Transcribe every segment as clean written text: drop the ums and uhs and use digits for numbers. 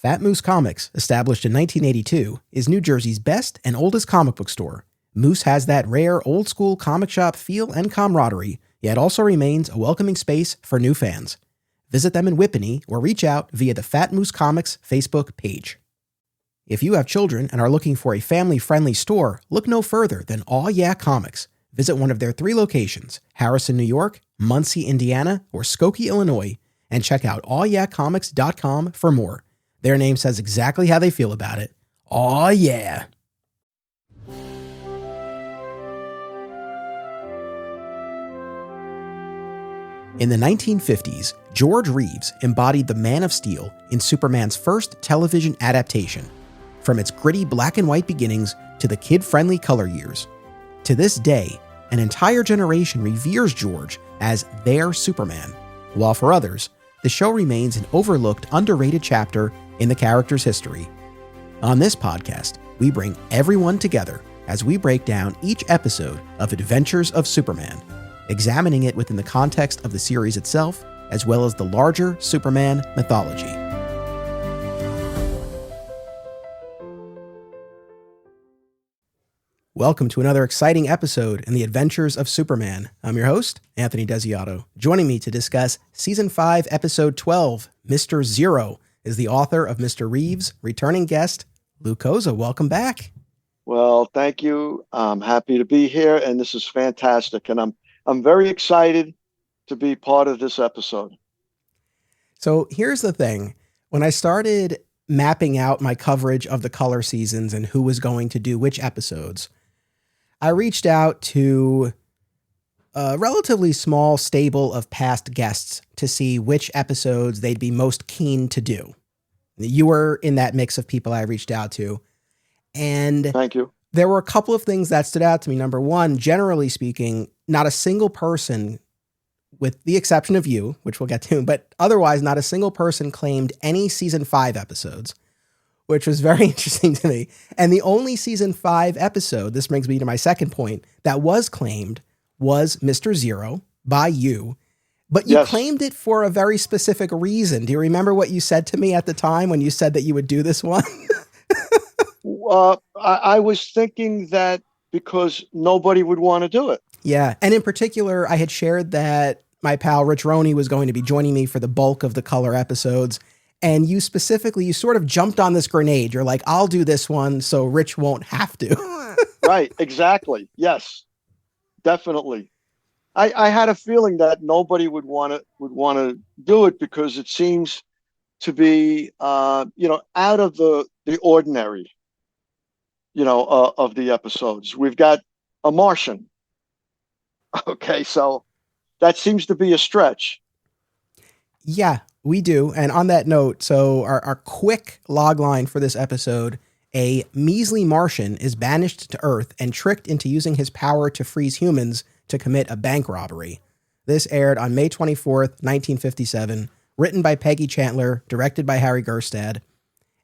Fat Moose Comics, established in 1982, is New Jersey's best and oldest comic book store. Moose has that rare, old-school comic shop feel and camaraderie, yet also remains a welcoming space for new fans. Visit them in Whippany or reach out via the Fat Moose Comics Facebook page. If you have children and are looking for a family-friendly store, look no further than Aw Yeah Comics. Visit one of their 3 locations, Harrison, New York, Muncie, Indiana, or Skokie, Illinois, and check out awyeahcomics.com for more. Their name says exactly how they feel about it. Aw yeah! In the 1950s, George Reeves embodied the Man of Steel in Superman's first television adaptation, from its gritty black and white beginnings to the kid-friendly color years. To this day, an entire generation reveres George as their Superman, while for others, the show remains an overlooked, underrated chapter in the character's history. On this podcast, we bring everyone together as we break down each episode of Adventures of Superman, examining it within the context of the series itself, as well as the larger Superman mythology. Welcome to another exciting episode in the Adventures of Superman. I'm your host, Anthony Desiato. Joining me to discuss Season 5, Episode 12, Mr. Zero, is the author of Mr. Reeves, returning guest, Lou Koza. Welcome back. Well, thank you. I'm happy to be here, and this is fantastic. And I'm very excited to be part of this episode. So here's the thing. When I started mapping out my coverage of the color seasons and who was going to do which episodes, I reached out to a relatively small stable of past guests to see which episodes they'd be most keen to do. You were in that mix of people I reached out to. And thank you. There were a couple of things that stood out to me. Number one, generally speaking, not a single person, with the exception of you, which we'll get to, but otherwise not a single person claimed any Season 5 episodes, which was very interesting to me. And the only Season 5 episode, this brings me to my second point, that was claimed was Mr. Zero by you, but you claimed it for a very specific reason. Do you remember what you said to me at the time when you said that you would do this one? I was thinking that because nobody would want to do it. Yeah. And in particular, I had shared that my pal Rich Roney was going to be joining me for the bulk of the color episodes. And you specifically, you sort of jumped on this grenade. You're like, I'll do this one so Rich won't have to. Right. Exactly. Yes, definitely. I had a feeling that nobody would want to do it because it seems to be, out of the ordinary, of the episodes. We've got a Martian. Okay. So that seems to be a stretch. Yeah, we do. And on that note, so our quick log line for this episode, a measly Martian is banished to Earth and tricked into using his power to freeze humans to commit a bank robbery. This aired on May 24th, 1957, written by Peggy Chandler, directed by Harry Gerstad.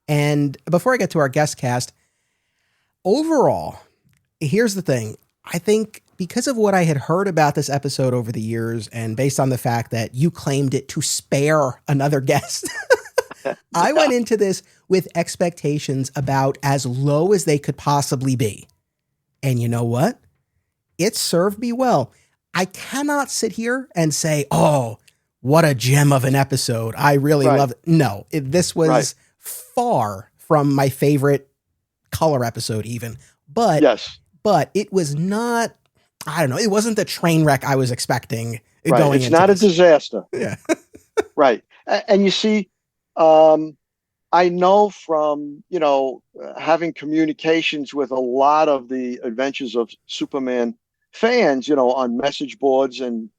And before I get to our guest cast, overall, here's the thing. I think because of what I had heard about this episode over the years, and based on the fact that you claimed it to spare another guest, I went into this with expectations about as low as they could possibly be. And you know what? It served me well. I cannot sit here and say, oh, what a gem of an episode. I really loved it. No, this was far from my favorite color episode even. But it was not, I don't know, it wasn't the train wreck I was expecting going into. It's not a disaster. Yeah. Right. And you see, I know from, having communications with a lot of the Adventures of Superman fans, on message boards, and,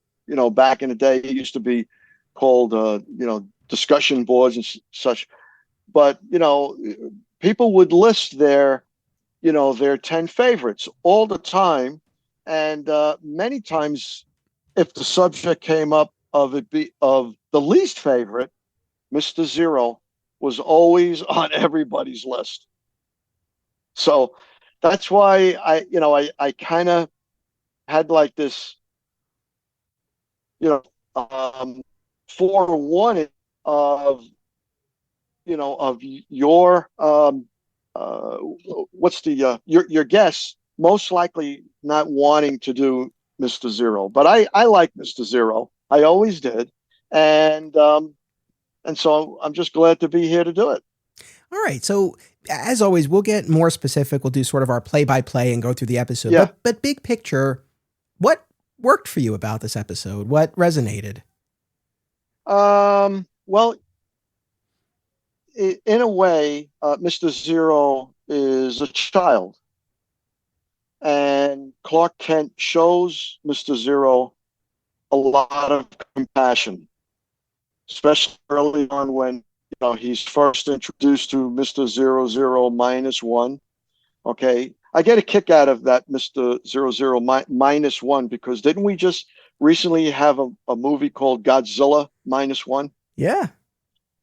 back in the day, it used to be called, discussion boards and such. But, people would list their 10 favorites all the time. And many times, if the subject came up of the least favorite, Mr. Zero was always on everybody's list. So that's why I kind of had like this, forewarning of, of your what's the your guess most likely not wanting to do Mr. Zero, but I like Mr. Zero. I always did, and so I'm just glad to be here to do it. All right. So as always, we'll get more specific. We'll do sort of our play by play and go through the episode. Yeah. But big picture, what worked for you about this episode? What resonated? Well, in a way, Mr. Zero is a child, and Clark Kent shows Mr. Zero a lot of compassion, especially early on when he's first introduced to Mr. 00-1. Okay, I get a kick out of that Mr. 00-1 because didn't we just recently have a movie called Godzilla -1? Yeah.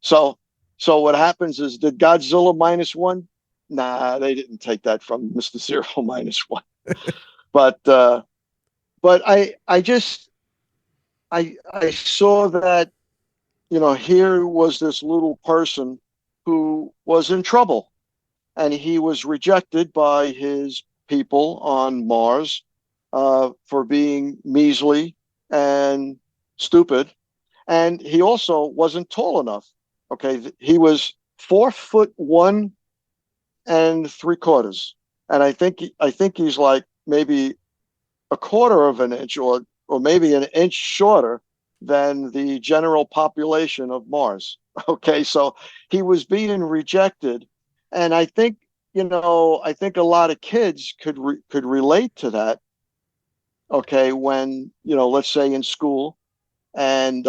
So what happens is, did Godzilla -1? Nah, they didn't take that from Mr. 0-1. But I saw that, here was this little person who was in trouble, and he was rejected by his people on Mars for being measly and stupid. And he also wasn't tall enough. Okay, he was 4'1" and 3/4, and I think he's like maybe a quarter of an inch or maybe an inch shorter than the general population of Mars. Okay, so he was being rejected, and I think a lot of kids could relate to that. Okay, when let's say in school, and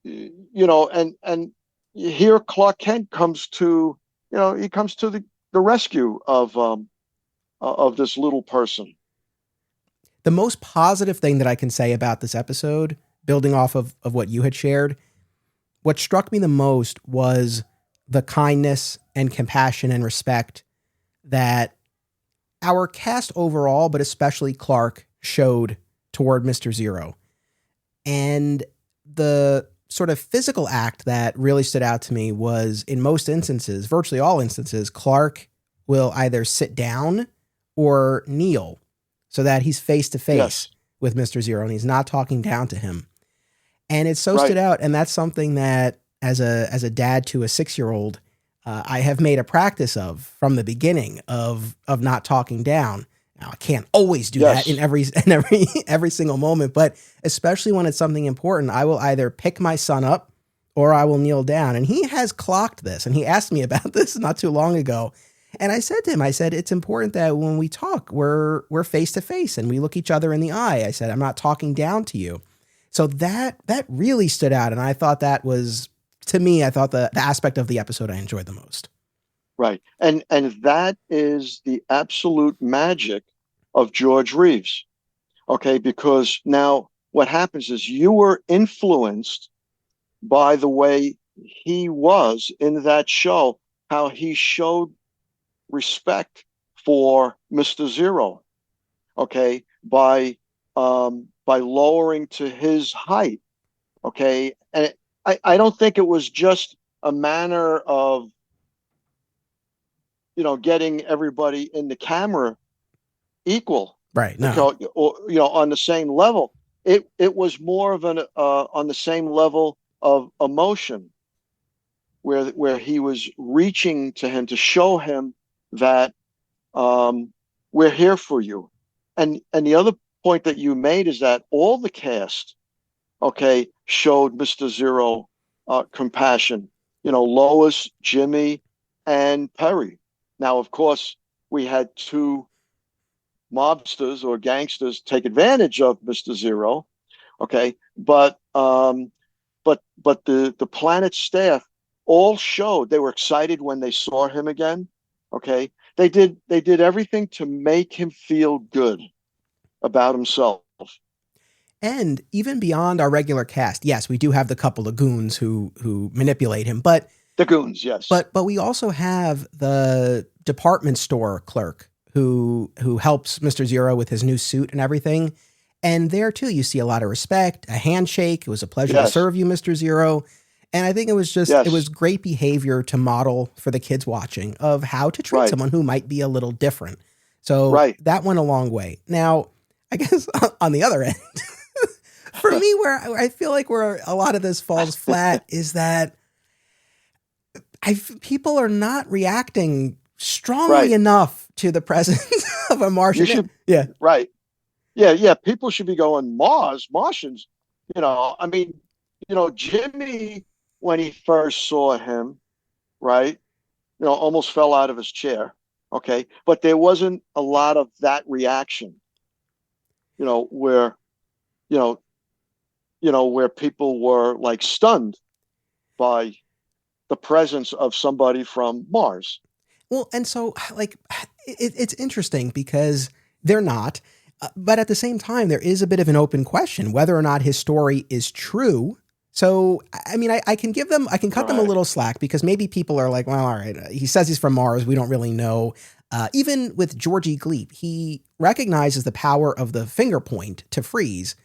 and here Clark Kent comes to the rescue of this little person. The most positive thing that I can say about this episode, building off of what you had shared, what struck me the most was the kindness and compassion and respect that our cast overall, but especially Clark, showed toward Mr. Zero. And the sort of physical act that really stood out to me was, in most instances, virtually all instances, Clark will either sit down or kneel so that he's face to face with Mr. Zero and he's not talking down to him. And it so stood out. And that's something that as a dad to a 6-year-old, I have made a practice of from the beginning of not talking down. Now, I can't always do that in every single moment, but especially when it's something important, I will either pick my son up or I will kneel down. And he has clocked this, and he asked me about this not too long ago. And I said to him, it's important that when we talk, we're face to face and we look each other in the eye. I said, I'm not talking down to you. So that really stood out. And I thought that was, to me, I thought the aspect of the episode I enjoyed the most. Right. And that is the absolute magic of George Reeves. Okay. Because now what happens is you were influenced by the way he was in that show, how he showed respect for Mr. Zero. Okay. By lowering to his height. Okay. And I don't think it was just a manner of, getting everybody in the camera equal, right? No, or on the same level. It was more of an on the same level of emotion, where he was reaching to him to show him that we're here for you. And the other point that you made is that all the cast, okay, showed Mr. Zero compassion. Lois, Jimmy, and Perry. Now, of course, we had two mobsters or gangsters take advantage of Mr. Zero. Okay, but the Planet staff all showed they were excited when they saw him again. Okay, they did everything to make him feel good about himself. And even beyond our regular cast, yes, we do have the couple of goons who manipulate him, but the goons, yes. But we also have the department store clerk who helps Mr. Zero with his new suit and everything. And there too, you see a lot of respect, a handshake. It was a pleasure to serve you, Mr. Zero. And I think it was Yes. great behavior to model for the kids watching of how to treat Right. someone who might be a little different. So Right. that went a long way. Now, I guess on the other end, for me, where I feel like where a lot of this falls flat is that people are not reacting strongly Right. enough to the presence of a You Martian. should. Yeah, Right. Yeah. Yeah. People should be going Mars, Martians. I mean, Jimmy, when he first saw him, right, almost fell out of his chair. Okay. But there wasn't a lot of that reaction, where, you know, where people were like stunned by the presence of somebody from Mars. well, and so like it's interesting because they're not, but at the same time, there is a bit of an open question whether or not his story is true. So, I mean, I can give them, I can cut them a Right. little slack because maybe people are like, well, all right, he says he's from Mars. We don't really know. Even with Georgie Gleep, he recognizes the power of the finger point to freeze.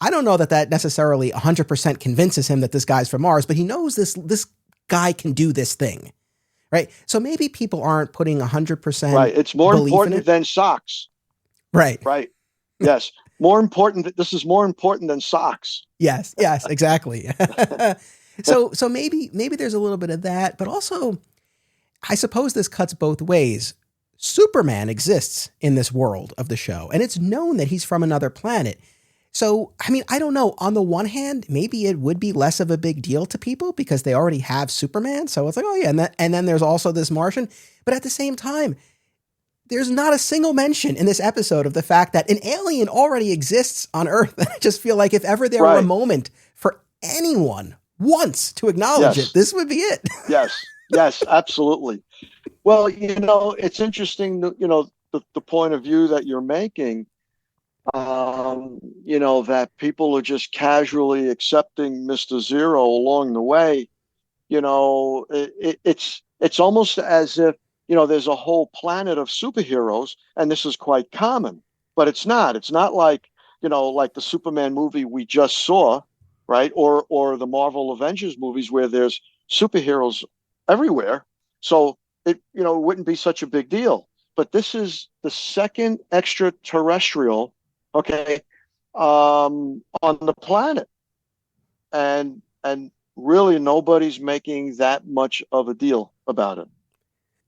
I don't know that that necessarily 100% convinces him that this guy's from Mars, but he knows this guy can do this thing, right? So maybe people aren't putting 100% Right. It's more belief in important it. than socks. Right. Right. Yes. More important. This is more important than socks. Yes. Yes. Exactly. So maybe there's a little bit of that, but also I suppose this cuts both ways. Superman exists in this world of the show, and it's known that he's from another planet. So, I mean, I don't know. On the one hand, maybe it would be less of a big deal to people because they already have Superman. So it's like, oh yeah, and then there's also this Martian. But at the same time, there's not a single mention in this episode of the fact that an alien already exists on Earth. And I just feel like if ever there were a Right. moment for anyone once to acknowledge it, Yes. this would be it. Yes. Yes. Absolutely. Well, it's interesting, the point of view that you're making, that people are just casually accepting Mr. Zero along the way. It's almost as if, there's a whole planet of superheroes, and this is quite common, but it's not. It's not like, like the Superman movie we just saw, right? Or the Marvel Avengers movies where there's superheroes everywhere. So it wouldn't be such a big deal. But this is the second extraterrestrial, okay, on the planet, and really nobody's making that much of a deal about it.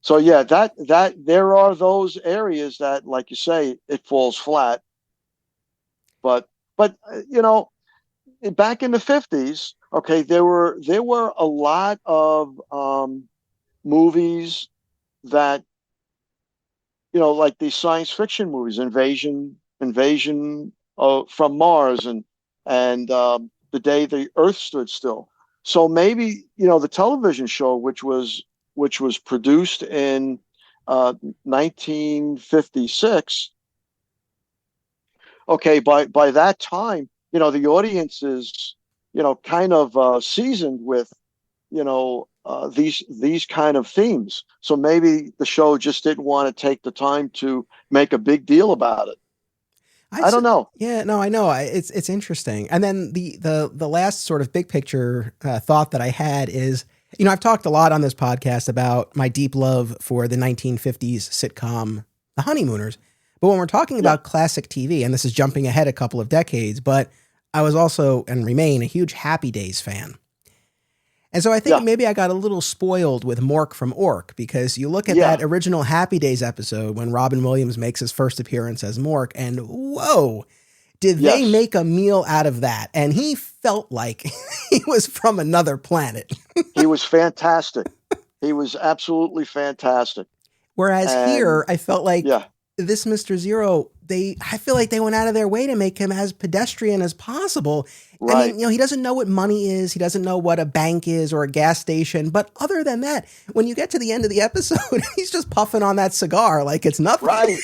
So yeah, that there are those areas that, like you say, it falls flat. But back in the 50s, okay, there were a lot of movies that, like these science fiction movies, invasion from Mars, and the day the Earth stood still. So maybe the television show, which was produced in 1956. Okay, by that time, the audience is kind of seasoned with these kind of themes. So maybe the show just didn't want to take the time to make a big deal about it. I I s- don't know. yeah, no, I know. It's interesting. And then the last sort of big picture thought that I had is, I've talked a lot on this podcast about my deep love for the 1950s sitcom The Honeymooners. But when we're talking Yeah, about classic TV, and this is jumping ahead a couple of decades, but I was also and remain a huge Happy Days fan. And so I think yeah, maybe I got a little spoiled with Mork from Ork because you look at yeah. that original Happy Days episode when Robin Williams makes his first appearance as Mork, and whoa, did they Yes, make a meal out of that? And he felt like he was from another planet. he was fantastic. He was absolutely fantastic. Whereas And here, I felt like yeah, this Mr. Zero, I feel like they went out of their way to make him as pedestrian as possible. I right, mean, he doesn't know what money is. He doesn't know what a bank is or a gas station. But other than that, when you get to the end of the episode, he's just puffing on that cigar like it's nothing. right.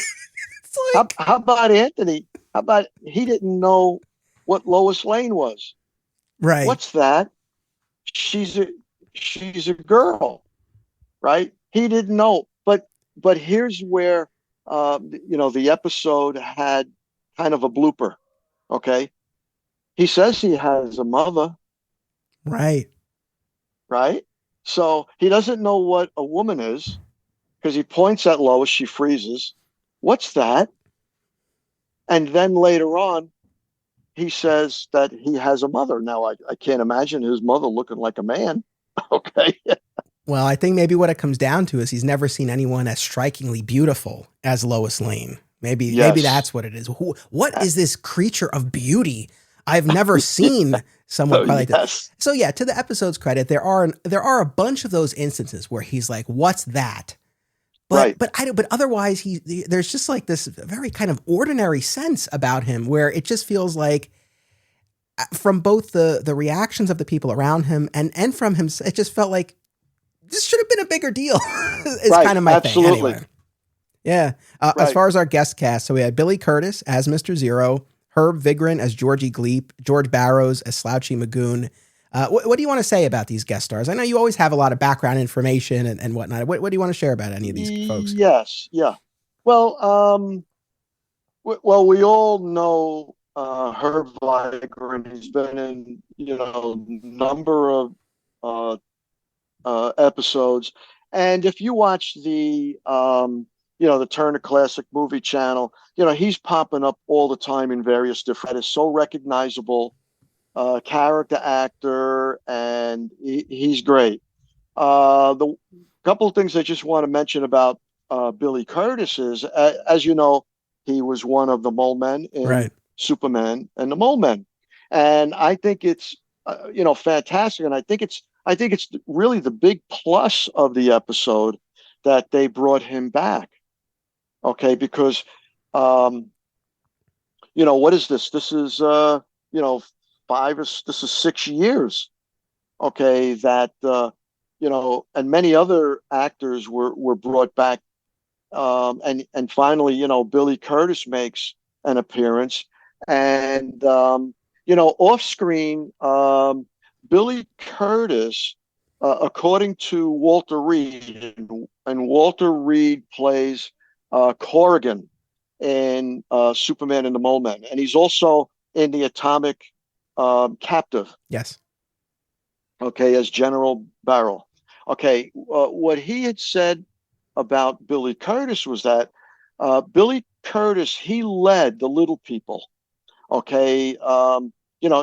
It's like, How about Anthony? How about he didn't know what Lois Lane was? right. What's that? She's a she's a girl, right? He didn't know, but here's where the episode had kind of a blooper. Okay, he says he has a mother, Right. right? So he doesn't know what a woman is because he points at Lois, she freezes. What's that? And then later on, he says that he has a mother. Now, I can't imagine his mother looking like a man. Okay. Well, I think maybe what it comes down to is he's never seen anyone as strikingly beautiful as Lois Lane. Maybe Yes. that's what it is. What is this creature of beauty? I've never seen someone Oh, quite like this. yes. So yeah, to the episode's credit, there are a bunch of those instances where he's like, "What's that?" Right. But otherwise there's just like this very kind of ordinary sense about him where it just feels like from both the reactions of the people around him and from him, it just felt like this should have been a bigger deal. Is Right. kind of my thing Absolutely. anyway. Yeah. As Right. far as our guest cast, so we had Billy Curtis as Mr. Zero, Herb Vigran as Georgie Gleep, George Barrows as Slouchy Magoon. What do you want to say about these guest stars? I know you always have a lot of background information and whatnot. What do you want to share about any of these folks? Yes. Yeah. Well, we all know Herb Vigran. He's been in, number of uh, episodes. And if you watch the Turner Classic Movie Channel, he's popping up all the time in various different. That is so recognizable, character actor, and he's great. The couple of things I just want to mention about Billy Curtis is, as you know, he was one of the mole men in Right. Superman and the Mole Men, and I think it's fantastic, and I think it's really the big plus of the episode that they brought him back. Okay, because um, what is this? This is you know this is 6 years. Okay, that and many other actors were brought back, and finally, Billy Curtis makes an appearance, and off screen, Billy Curtis, according to Walter Reed, and Walter Reed plays Corrigan in Superman and the Mole Men, and he's also in the Atomic Captive. Yes. Okay, as General Barrel. Okay, what he had said about Billy Curtis was that Billy Curtis, he led the little people. Okay,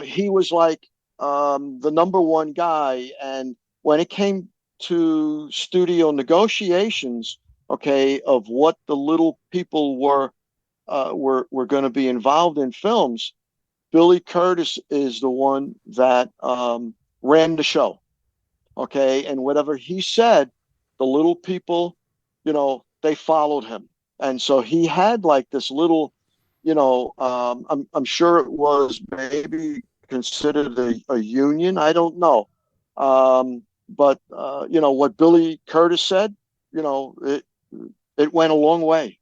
he was like the number one guy, and when it came to studio negotiations, okay, of what the little people were going to be involved in films, Billy Curtis is the one that ran the show. Okay, and whatever he said, the little people, they followed him, and so he had like this little, I'm sure it was maybe considered a union. I don't know, but what Billy Curtis said, it went a long way.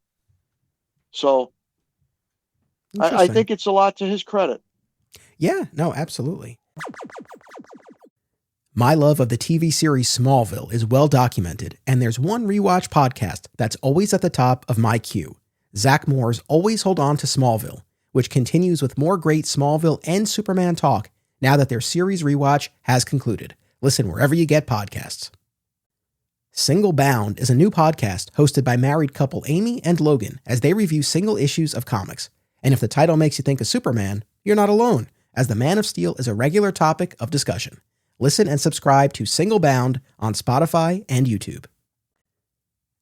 So I Interesting. think it's a lot to his credit. Yeah, no, absolutely. My love of the TV series Smallville is well documented, and there's one rewatch podcast that's always at the top of my queue. Zach Moore's Always Hold On to Smallville, which continues with more great Smallville and Superman talk now that their series rewatch has concluded. Listen wherever you get podcasts. Single Bound is a new podcast hosted by married couple Amy and Logan as they review single issues of comics. And if the title makes you think of Superman, you're not alone, as the Man of Steel is a regular topic of discussion. Listen and subscribe to Single Bound on Spotify and YouTube.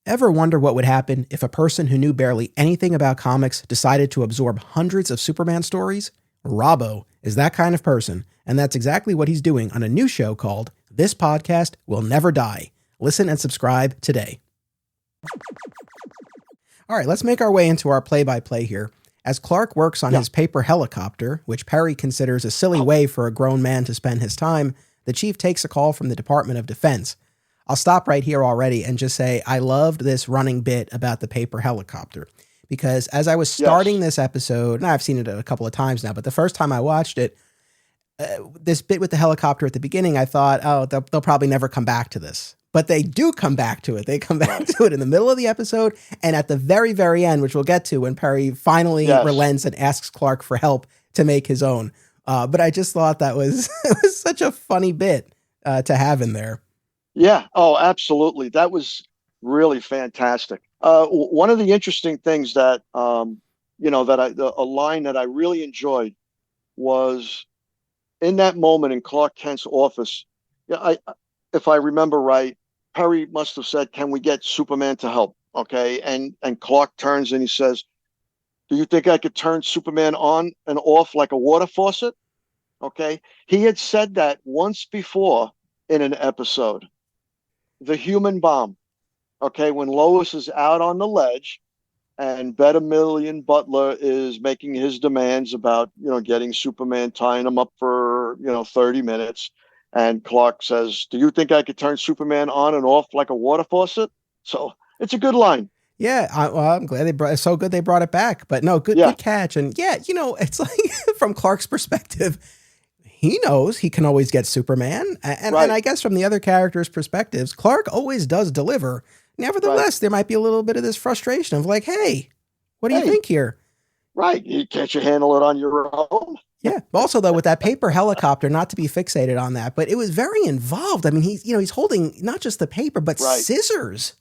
Ever wonder what would happen if a person who knew barely anything about comics decided to absorb hundreds of Superman stories? Robbo is that kind of person, and that's exactly what he's doing on a new show called This Podcast Will Never Die. Listen and subscribe today. All right, let's make our way into our play-by-play here. As Clark works on his paper helicopter, which Perry considers a silly way for a grown man to spend his time, the chief takes a call from the Department of Defense. I'll stop right here already and just say I loved this running bit about the paper helicopter, because as I was starting this episode, and I've seen it a couple of times now, but the first time I watched it, this bit with the helicopter at the beginning, I thought, oh, they'll probably never come back to this. But they do come back to it. They come back to it in the middle of the episode and at the very, very end, which we'll get to when Perry finally relents and asks Clark for help to make his own. But I just thought that was it was such a funny bit to have in there. Yeah. Oh, absolutely. That was really fantastic. One of the interesting things that a line that I really enjoyed was in that moment in Clark Kent's office. Yeah, if I remember right, Perry must have said, "Can we get Superman to help?" Okay, and Clark turns and he says, "Do you think I could turn Superman on and off like a water faucet?" Okay, he had said that once before in an episode, The Human Bomb. Okay, when Lois is out on the ledge and Beta Million Butler is making his demands about, getting Superman, tying him up for, 30 minutes. And Clark says, "Do you think I could turn Superman on and off like a water faucet?" So it's a good line. Yeah, I'm glad they brought. It's so good they brought it back. But no, Yeah, good catch. And yeah, it's like from Clark's perspective, he knows he can always get Superman, and right, I guess from the other characters' perspectives, Clark always does deliver. right. Nevertheless, there might be a little bit of this frustration of like, hey, what do you Hey, think here? right. Can't you handle it on your own? Yeah. Also, though, with that paper helicopter, not to be fixated on that, but it was very involved. I mean, he's holding not just the paper, but Right, scissors.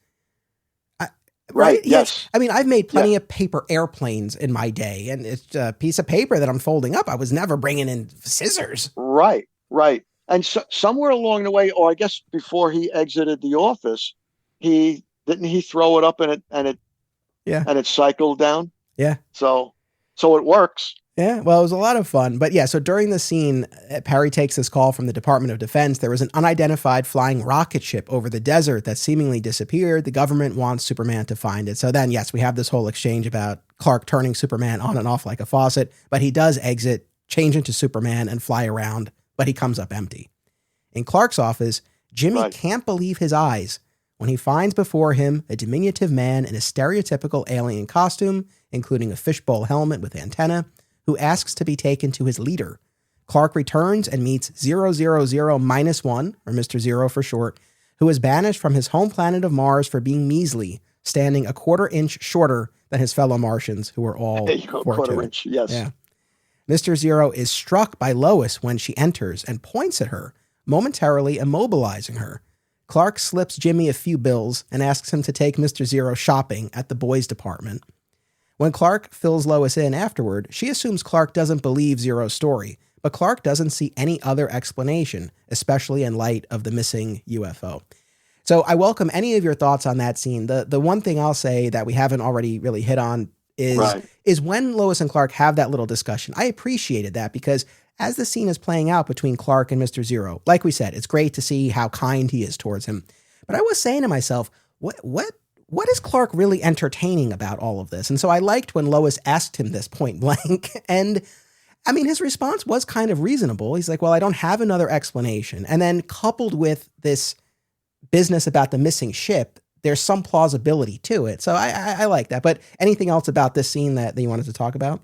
right. Right? Yes. Yes. I mean, I've made Yeah, plenty of paper airplanes in my day, and it's a piece of paper that I'm folding up. I was never bringing in scissors. right, right. And somewhere along the way, or I guess before he exited the office, he didn't he throw it up and Yeah. it cycled down. Yeah. So it works. Yeah, well, it was a lot of fun. But yeah, so during the scene, Perry takes this call from the Department of Defense. There was an unidentified flying rocket ship over the desert that seemingly disappeared. The government wants Superman to find it. So then, yes, we have this whole exchange about Clark turning Superman on and off like a faucet, but he does exit, change into Superman, and fly around, but he comes up empty. In Clark's office, Jimmy Right. can't believe his eyes when he finds before him a diminutive man in a stereotypical alien costume, including a fishbowl helmet with antenna, who asks to be taken to his leader. Clark returns and meets 000-1, or Mr. Zero for short, who is banished from his home planet of Mars for being measly, standing a quarter-inch shorter than his fellow Martians, who were all There you go, 4'2". quarter inch. Yes. Yeah. Mr. Zero is struck by Lois when she enters and points at her, momentarily immobilizing her. Clark slips Jimmy a few bills and asks him to take Mr. Zero shopping at the boys' department. When Clark fills Lois in afterward, she assumes Clark doesn't believe Zero's story, but Clark doesn't see any other explanation, especially in light of the missing UFO. So I welcome any of your thoughts on that scene. The one thing I'll say that we haven't already really hit on Right. is when Lois and Clark have that little discussion. I appreciated that because as the scene is playing out between Clark and Mr. Zero, like we said, it's great to see how kind he is towards him. But I was saying to myself, what is Clark really entertaining about all of this? And so I liked when Lois asked him this point blank. And I mean, his response was kind of reasonable. He's like, well, I don't have another explanation. And then coupled with this business about the missing ship, there's some plausibility to it. So I like that. But anything else about this scene that you wanted to talk about?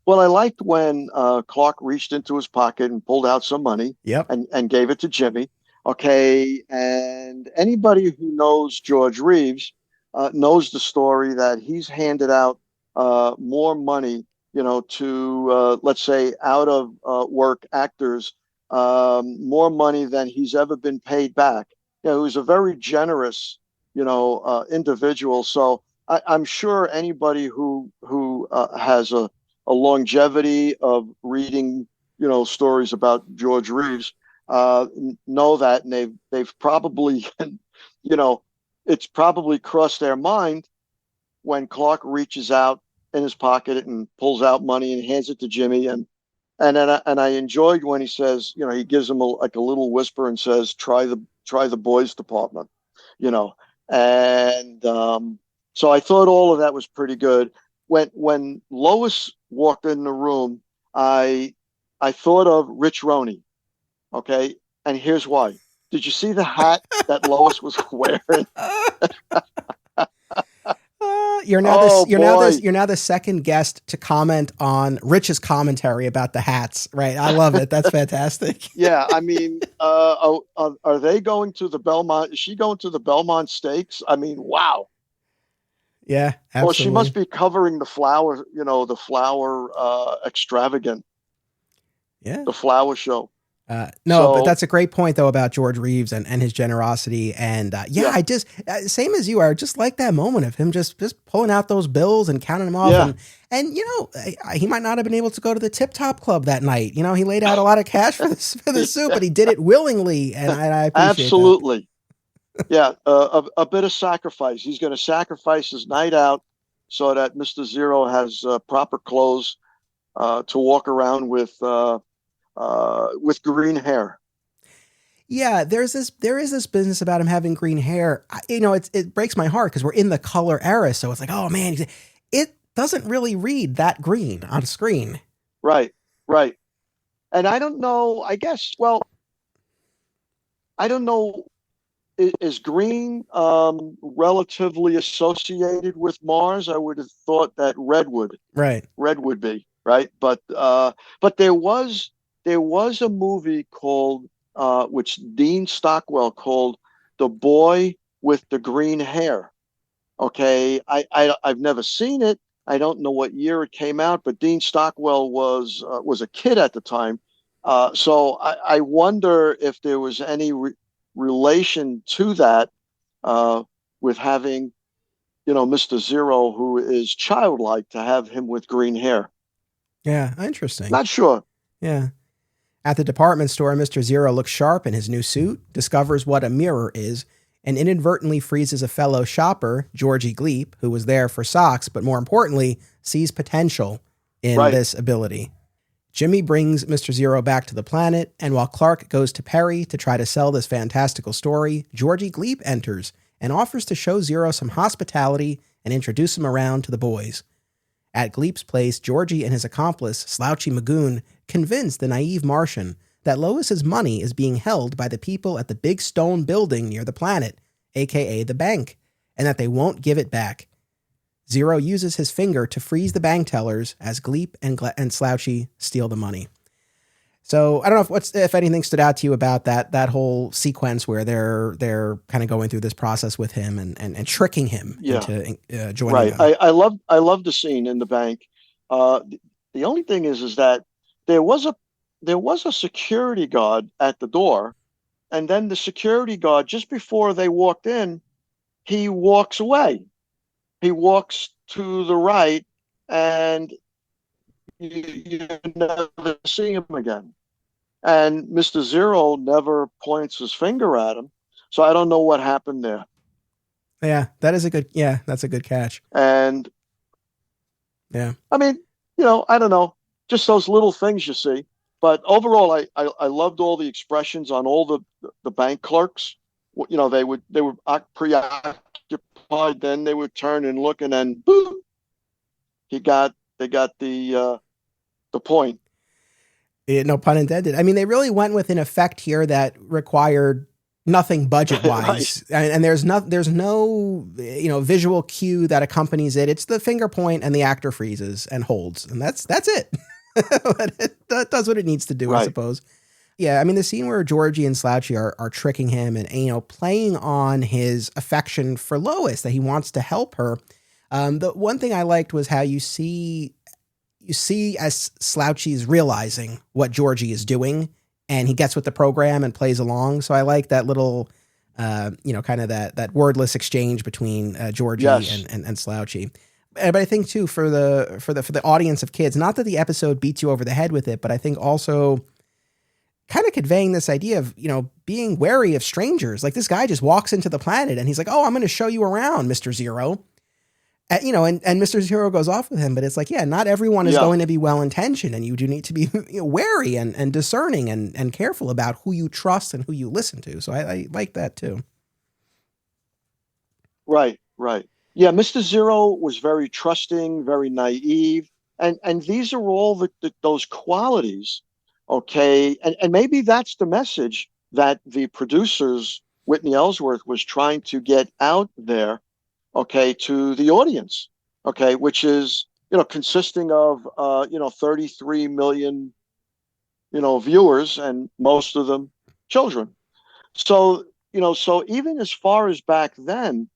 Well, I liked when Clark reached into his pocket and pulled out some money Yep. and gave it to Jimmy. Okay. And anybody who knows George Reeves knows the story that he's handed out more money, to, let's say, out of work actors, more money than he's ever been paid back. He was a very generous, individual. So I'm sure anybody who has a longevity of reading, stories about George Reeves, know that, and they've probably, you know, it's probably crossed their mind when Clark reaches out in his pocket and pulls out money and hands it to Jimmy, and I enjoyed when he says, he gives him like a little whisper and says, try the boys department, you know, and so I thought all of that was pretty good. When Lois walked in the room, I thought of Rich Roney. Okay, and here's why. Did you see the hat that Lois was wearing? You're now Oh boy. you're now the second guest to comment on Rich's commentary about the hats. Right, I love it. That's fantastic. Yeah, I mean, are they going to the Belmont? Is she going to the Belmont Stakes? I mean, wow. Yeah, Or she absolutely. must be covering the flower, the flower extravagant, Yeah, the flower show. No, but So that's a great point though about George Reeves and his generosity. And yeah, yeah, I just same as you are, just like that moment of him just pulling out those bills and counting them off. yeah, And you know, he might not have been able to go to the Tip Top Club that night. You know, he laid out a lot of cash for this for the soup, but he did it willingly, and I appreciate that. absolutely. Yeah, a bit of sacrifice. He's going to sacrifice his night out so that Mr. Zero has proper clothes to walk around with green hair. Yeah, there is this business about him having green hair. You know, it breaks my heart because we're in the color era, so it's like, oh man, it doesn't really read that green on screen. Right, right. And I don't know. I guess. Well, I don't know. Is green relatively associated with Mars? I would have thought that Right. red would be right. But there was a movie called which Dean Stockwell called The Boy with the Green Hair. Okay, I've never seen it. I don't know what year it came out, but Dean Stockwell was a kid at the time. So I wonder if there was any relation to that uh, with having, Mr. Zero, who is childlike, to have him with green hair. Yeah, interesting. Not sure. Yeah. At the department store, Mr. Zero looks sharp in his new suit, discovers what a mirror is, and inadvertently freezes a fellow shopper, Georgie Gleep, who was there for socks, but more importantly, sees potential in Right. this ability. Jimmy brings Mr. Zero back to the planet, and while Clark goes to Perry to try to sell this fantastical story, Georgie Gleep enters and offers to show Zero some hospitality and introduce him around to the boys. At Gleep's place, Georgie and his accomplice, Slouchy Magoon, convince the naive Martian that Lois's money is being held by the people at the big stone building near the planet, aka the bank, and that they won't give it back. Zero uses his finger to freeze the bank tellers as Gleep and Slouchy steal the money. So I don't know if anything stood out to you about that whole sequence where they're kind of going through this process with him and tricking him Yeah. into joining Right. them. I love the scene in the bank. The only thing is that there was a there was a security guard at the door, and then the security guard, just before they walked in, he walks away. He walks to the right, and you never see him again. And Mr. Zero never points his finger at him. So I don't know what happened there. Yeah, that's a good catch. And Yeah. I mean, I don't know, just those little things you see. But overall, I loved all the expressions on all the bank clerks. They were preoccupied, then they would turn and look, and then boom, they got the point. No pun intended. I mean, they really went with an effect here that required nothing budget wise, Right. and there's no visual cue that accompanies it. It's the finger point and the actor freezes and holds, and that's it. But it does what it needs to do, I Right. suppose. Yeah, I mean the scene where Georgie and Slouchy are tricking him and playing on his affection for Lois, that he wants to help her. The one thing I liked was how you see as Slouchy's realizing what Georgie is doing, and he gets with the program and plays along. So I like that little, kind of that wordless exchange between Georgie Yes. and Slouchy. But I think too for the audience of kids, not that the episode beats you over the head with it, but I think also kind of conveying this idea of being wary of strangers. Like this guy just walks into the planet and he's like, "Oh, I'm going to show you around, Mr. Zero." And Mr. Zero goes off with him, but it's like, yeah, not everyone is Yeah. going to be well intentioned, and you do need to be wary and discerning and careful about who you trust and who you listen to. So I like that too. Right. Right. Yeah. Mr. Zero was very trusting, very naive, and these are all those qualities. Okay, and maybe that's the message that the producers, Whitney Ellsworth, was trying to get out there, okay, to the audience, okay, which is consisting of 33 million viewers, and most of them children. So so even as far as back then,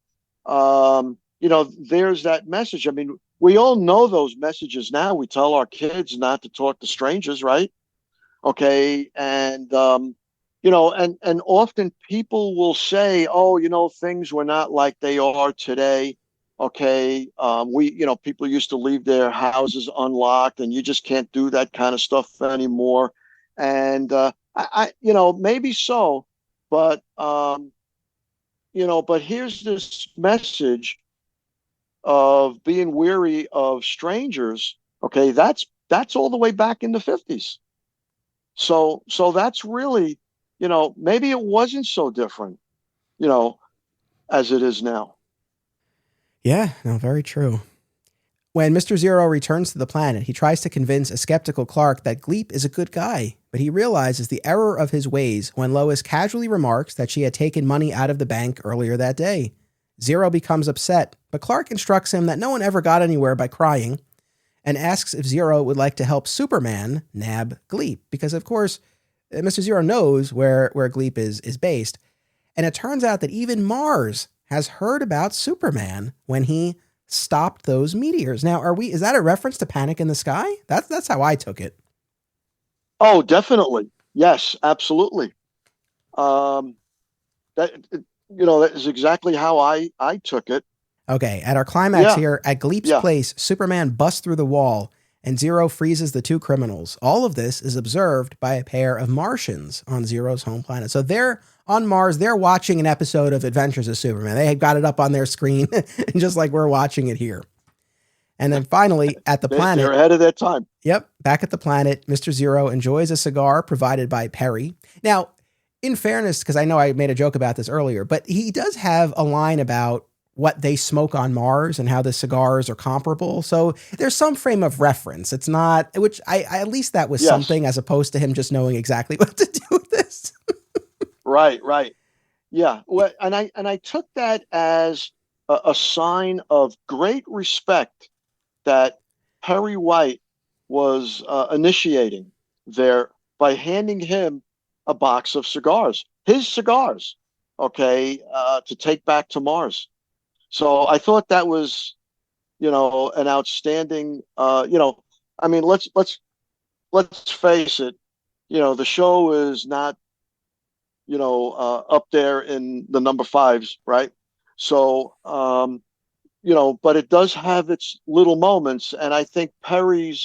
there's that message. I mean, we all know those messages now. We tell our kids not to talk to strangers, right? Okay. And, and often people will say, oh, things were not like they are today. Okay. People used to leave their houses unlocked, and you just can't do that kind of stuff anymore. And, maybe so, but, but here's this message of being weary of strangers. Okay. That's all the way back in the 50s. So that's really, maybe it wasn't so different, you know, as it is now. Yeah, no, very true. When Mr. Zero returns to the planet, he tries to convince a skeptical Clark that Gleep is a good guy, but he realizes the error of his ways when Lois casually remarks that she had taken money out of the bank earlier that day. Zero becomes upset, but Clark instructs him that no one ever got anywhere by crying and asks if Zero would like to help Superman nab Gleep, because of course, Mr. Zero knows where Gleep is based. And it turns out that even Mars has heard about Superman when he stopped those meteors. Now, is that a reference to Panic in the Sky? That's how I took it. Oh, definitely. Yes, absolutely. Um, that is exactly how I took it. Okay, at our climax Yeah, here, at Gleep's yeah, place, Superman busts through the wall and Zero freezes the two criminals. All of this is observed by a pair of Martians on Zero's home planet. So they're on Mars, they're watching an episode of Adventures of Superman. They had got it up on their screen, just like we're watching it here. And then finally, at the they're planet, ahead of their time. yep, back at the planet, Mr. Zero enjoys a cigar provided by Perry. Now, in fairness, because I know I made a joke about this earlier, but he does have a line about what they smoke on Mars and how the cigars are comparable. So there's some frame of reference. It's not, which I at least that was Yes, something as opposed to him just knowing exactly what to do with this. right, right. Yeah. Well, and I took that as a sign of great respect that Perry White was initiating there by handing him a box of cigars, his cigars, okay, to take back to Mars. So I thought that was, an outstanding, I mean, let's face it, the show is not, up there in the number fives, right? So, but it does have its little moments, and I think Perry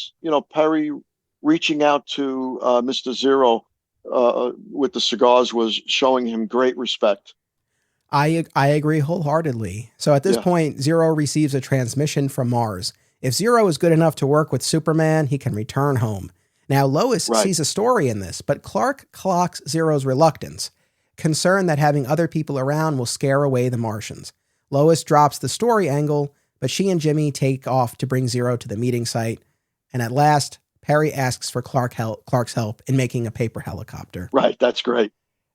reaching out to Mr. Zero with the cigars was showing him great respect. I agree wholeheartedly. So at this Yeah, point, Zero receives a transmission from Mars. If Zero is good enough to work with Superman, he can return home. Now, Lois right, sees a story in this, but Clark clocks Zero's reluctance, concerned that having other people around will scare away the Martians. Lois drops the story angle, but she and Jimmy take off to bring Zero to the meeting site. And at last, Perry asks for Clark's help in making a paper helicopter. right. That's great.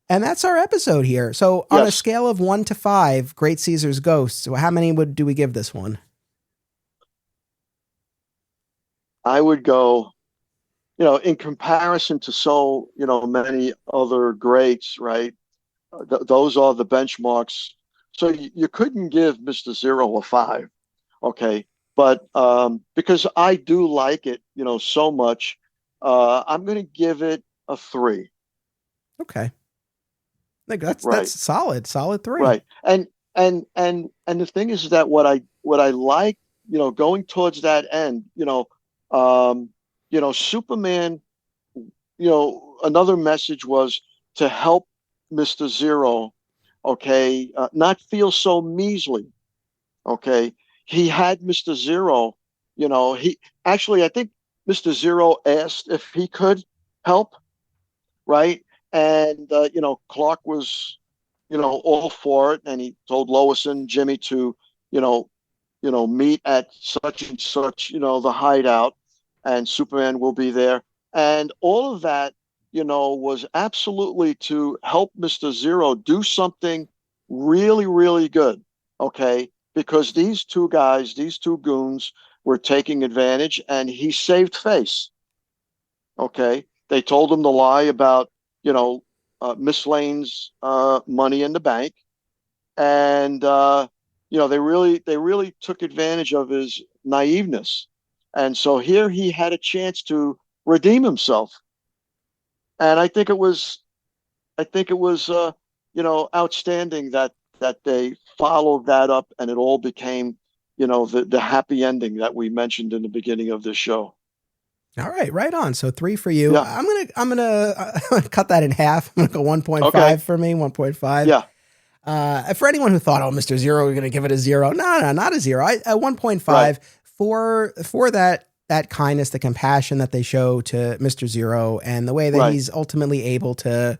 And that's our episode here. So, on a Yes, scale of 1 to 5, Great Caesar's Ghosts, how many do we give this one? I would go. In comparison to so many other greats, right? Those are the benchmarks. So you couldn't give Mr. Zero a five, okay? But because I do like it, so much, I'm going to give it a three. Okay, like that's Right, solid 3. right. And the thing is that what I like, going towards that end, Superman, another message was to help Mr. Zero, okay, not feel so measly. Okay, he had Mr. Zero. He actually, I think Mr. Zero asked if he could help, right? And Clark was, all for it, and he told Lois and Jimmy to, you know, meet at such and such, the hideout, and Superman will be there, and all of that, was absolutely to help Mister Zero do something really, really good. Okay, because these two guys, these two goons, were taking advantage, and he saved face. Okay, they told him to lie about Miss Lane's money in the bank, and they really took advantage of his naiveness, and so here he had a chance to redeem himself. And I think it was outstanding that they followed that up, and it all became, the happy ending that we mentioned in the beginning of this show. All right, right on. So 3 for you. Yeah. I'm gonna cut that in half. I'm gonna go 1.5 Okay. for me. 1.5. Yeah. For anyone who thought, oh, Mr. Zero, we're gonna give it a 0. No, not a 0. At 1.5 Right. for that kindness, the compassion that they show to Mr. Zero, and the way that Right. he's ultimately able to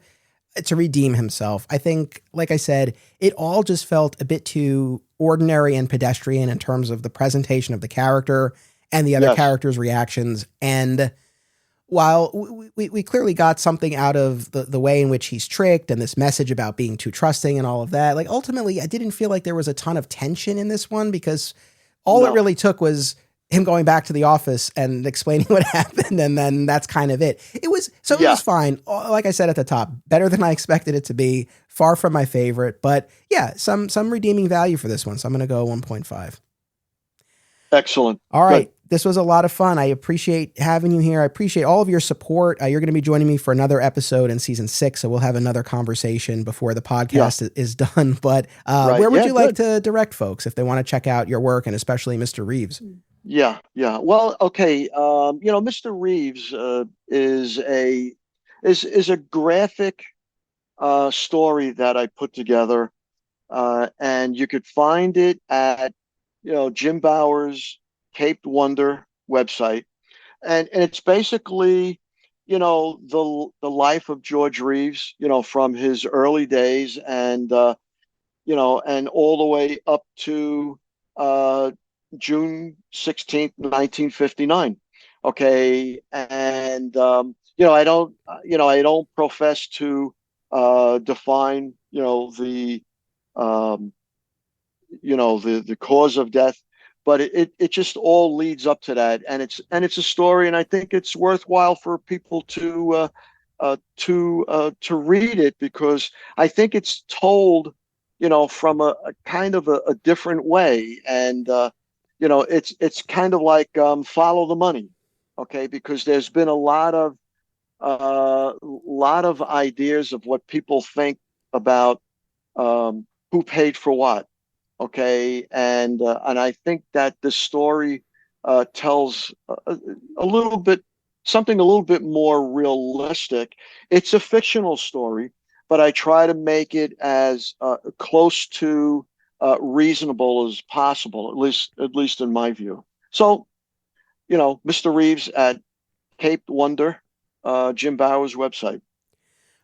redeem himself. I think, like I said, it all just felt a bit too ordinary and pedestrian in terms of the presentation of the character and the other Yes. characters' reactions. And while we clearly got something out of the way in which he's tricked and this message about being too trusting and all of that, like ultimately, I didn't feel like there was a ton of tension in this one, because all it No. really took was him going back to the office and explaining what happened, and then that's kind of it. It was fine. Like I said at the top, better than I expected it to be. Far from my favorite, but yeah, some redeeming value for this one. So I'm going to go 1.5. Excellent. All right. Good. This was a lot of fun. I appreciate having you here. I appreciate all of your support. You're going to be joining me for another episode in season 6, so we'll have another conversation before the podcast is done. But Right. where would Yeah, you like good. to direct folks if they want to check out your work, and especially Mr. Reeves? Yeah. Yeah. Well, okay. Mr. Reeves is a graphic story that I put together, and you could find it at Jim Bauer's Caped Wonder website, and it's basically the life of George Reeves, from his early days, and all the way up to uh, June 16th, 1959. Okay, and I don't profess to define um, the cause of death, but it just all leads up to that, and it's a story, and I think it's worthwhile for people to read it, because I think it's told from a kind of a different way, and it's kind of like follow the money, okay, because there's been a lot of ideas of what people think about who paid for what. Okay, and I think that the story tells a little bit something a little bit more realistic. It's a fictional story, but I try to make it as close to reasonable as possible, at least in my view. So, Mr. Reeves at Caped Wonder, Jim Bauer's website.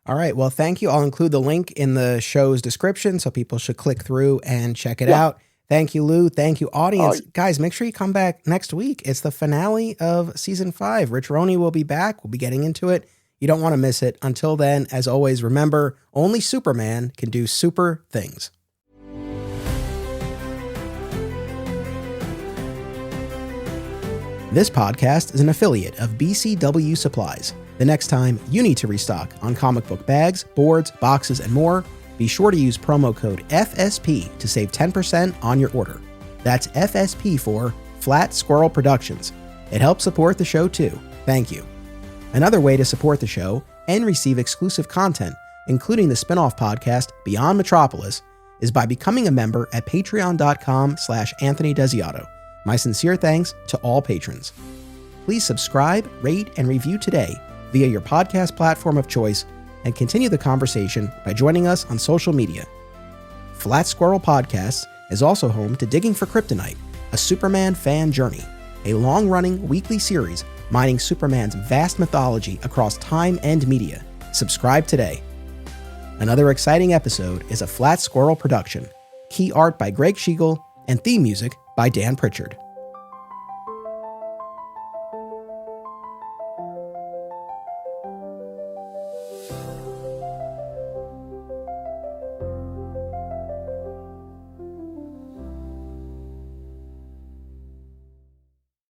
All right. Well, thank you. I'll include the link in the show's description, so people should click through and check it Yeah. out. Thank you, Lou. Thank you, audience. Uh, Guys, make sure you come back next week. It's the finale of season 5. Rich Roney will be back. We'll be getting into it. You don't want to miss it. Until then, as always, remember, only Superman can do super things. This podcast is an affiliate of BCW Supplies. The next time you need to restock on comic book bags, boards, boxes, and more, be sure to use promo code FSP to save 10% on your order. That's FSP for Flat Squirrel Productions. It helps support the show too. Thank you. Another way to support the show and receive exclusive content, including the spin-off podcast Beyond Metropolis, is by becoming a member at patreon.com/Anthony Desiato. My sincere thanks to all patrons. Please subscribe, rate, and review today via your podcast platform of choice, and continue the conversation by joining us on social media. Flat Squirrel Podcasts is also home to Digging for Kryptonite, a Superman fan journey, a long-running weekly series mining Superman's vast mythology across time and media. Subscribe today. Another exciting episode is a Flat Squirrel production. Key art by Greg Schiegel and theme music by Dan Pritchard.